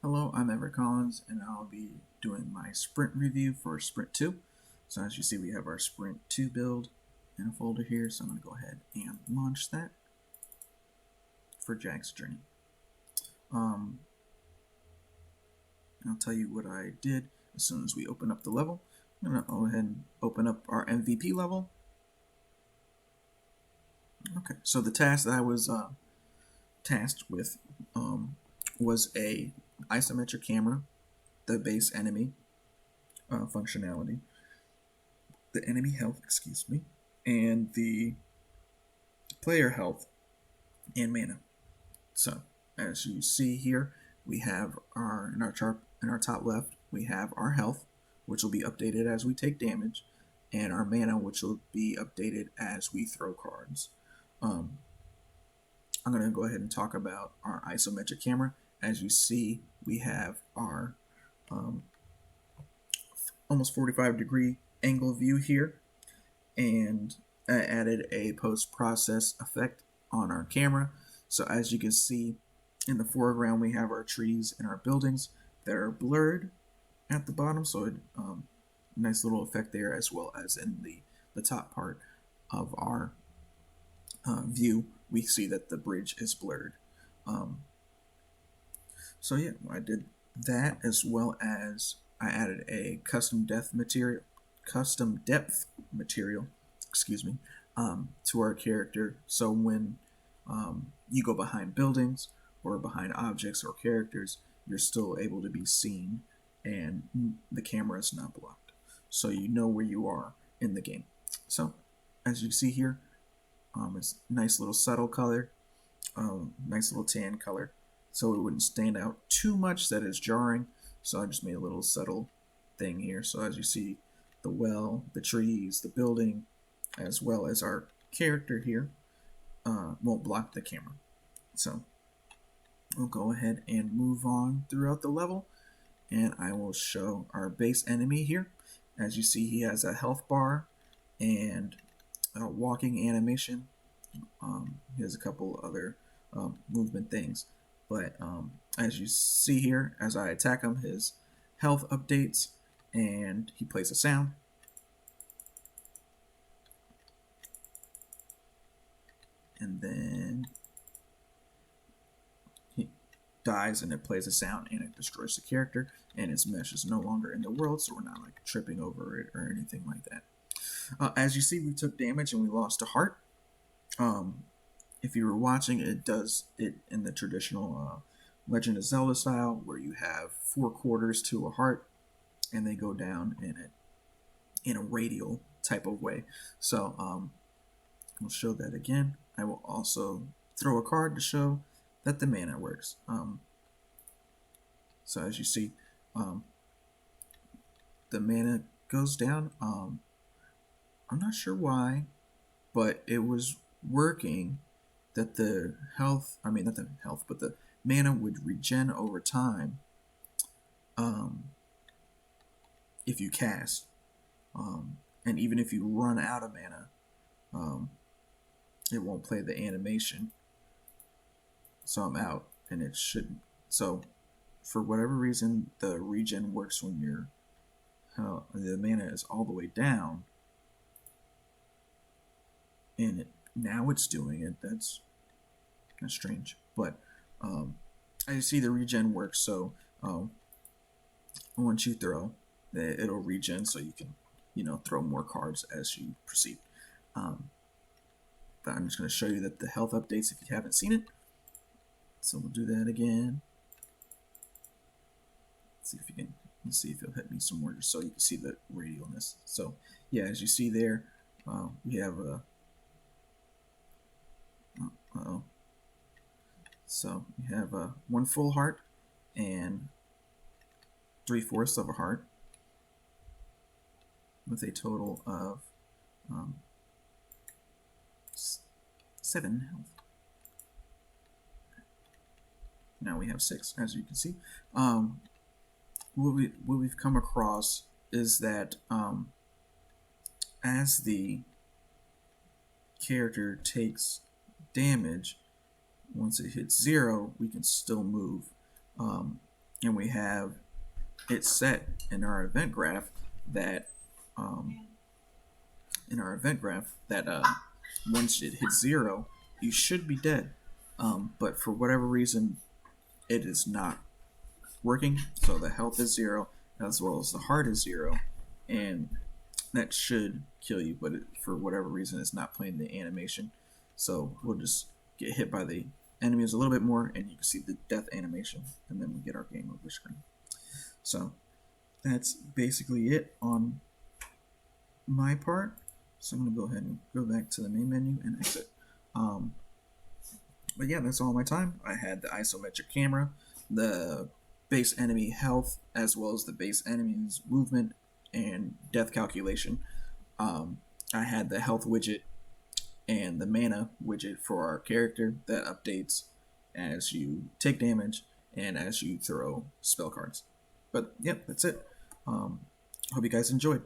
Hello, I'm Everett Collins, and I'll be doing my sprint review for Sprint 2. So as you see, we have our Sprint 2 build in a folder here, so I'm going to go ahead and launch that for Jack's Journey. I'll tell you what I did as soon as we open up the level. I'm going to go ahead and open up our MVP level. Okay, so the task that I was tasked with was a isometric camera, the base enemy functionality, the enemy health, excuse me, and the player health and mana. So as you see here, we have our in our chart in our top left, we have our health, which will be updated as we take damage, and our mana, which will be updated as we throw cards. Um, I'm going to go ahead and talk about our isometric camera. As you see, we have our um, almost 45-degree angle view here, and I added a post-process effect on our camera. So as you can see, in the foreground we have our trees and our buildings that are blurred at the bottom, so nice little effect there, as well as in the top part of our view, we see that the bridge is blurred. Um, so yeah, I did that, as well as I added a custom depth material, excuse me, to our character. So when you go behind buildings or behind objects or characters, you're still able to be seen, and the camera is not blocked, so you know where you are in the game. So as you see here, it's nice little subtle color, nice little tan color, so it wouldn't stand out too much that is jarring. So I just made a little subtle thing here. So as you see, the well, the trees, the building, as well as our character here, won't block the camera. So we'll go ahead and move on throughout the level, and I will show our base enemy here. As you see, he has a health bar and a walking animation. He has a couple other movement things, but as you see here, as I attack him, his health updates and he plays a sound. And then he dies and it plays a sound and it destroys the character, and his mesh is no longer in the world, so we're not like tripping over it or anything like that. As you see, we took damage and we lost a heart. If you were watching, it does it in the traditional Legend of Zelda style, where you have 4 quarters to a heart, and they go down in a radial type of way. So we'll show that again. I will also throw a card to show that the mana works. So as you see, the mana goes down. I'm not sure why, but it was working that the health, I mean, not the health, but the mana would regen over time if you cast. And even if you run out of mana, it won't play the animation. So I'm out, and it shouldn't. So for whatever reason, the regen works when the mana is all the way down, and now it's doing it. That's strange, but I see the regen works. So once you throw, it'll regen, so you can throw more cards as you proceed. But I'm just going to show you that the health updates if you haven't seen it. So we'll do that again. Let's see if it'll hit me some more, just so you can see the radialness. So yeah, as you see there, we have a so we have one full heart and 3/4 of a heart, with a total of 7 health. Now we have 6, as you can see. What we've come across is that as the character takes damage, once it hits 0, we can still move. and we have it set in our event graph that um, once it hits 0, you should be dead. But for whatever reason, it is not working. So the health is 0, as well as the heart is 0, and that should kill you. But for whatever reason, it's not playing the animation. So we'll just get hit by the enemies a little bit more, and you can see the death animation, and then we get our game over screen. So that's basically it on my part. So I'm going to go ahead and go back to the main menu and exit. But yeah, that's all my time. I had the isometric camera, the base enemy health, as well as the base enemy's movement and death calculation. I had the health widget and the mana widget for our character that updates as you take damage and as you throw spell cards. But yep, that's it. Hope you guys enjoyed.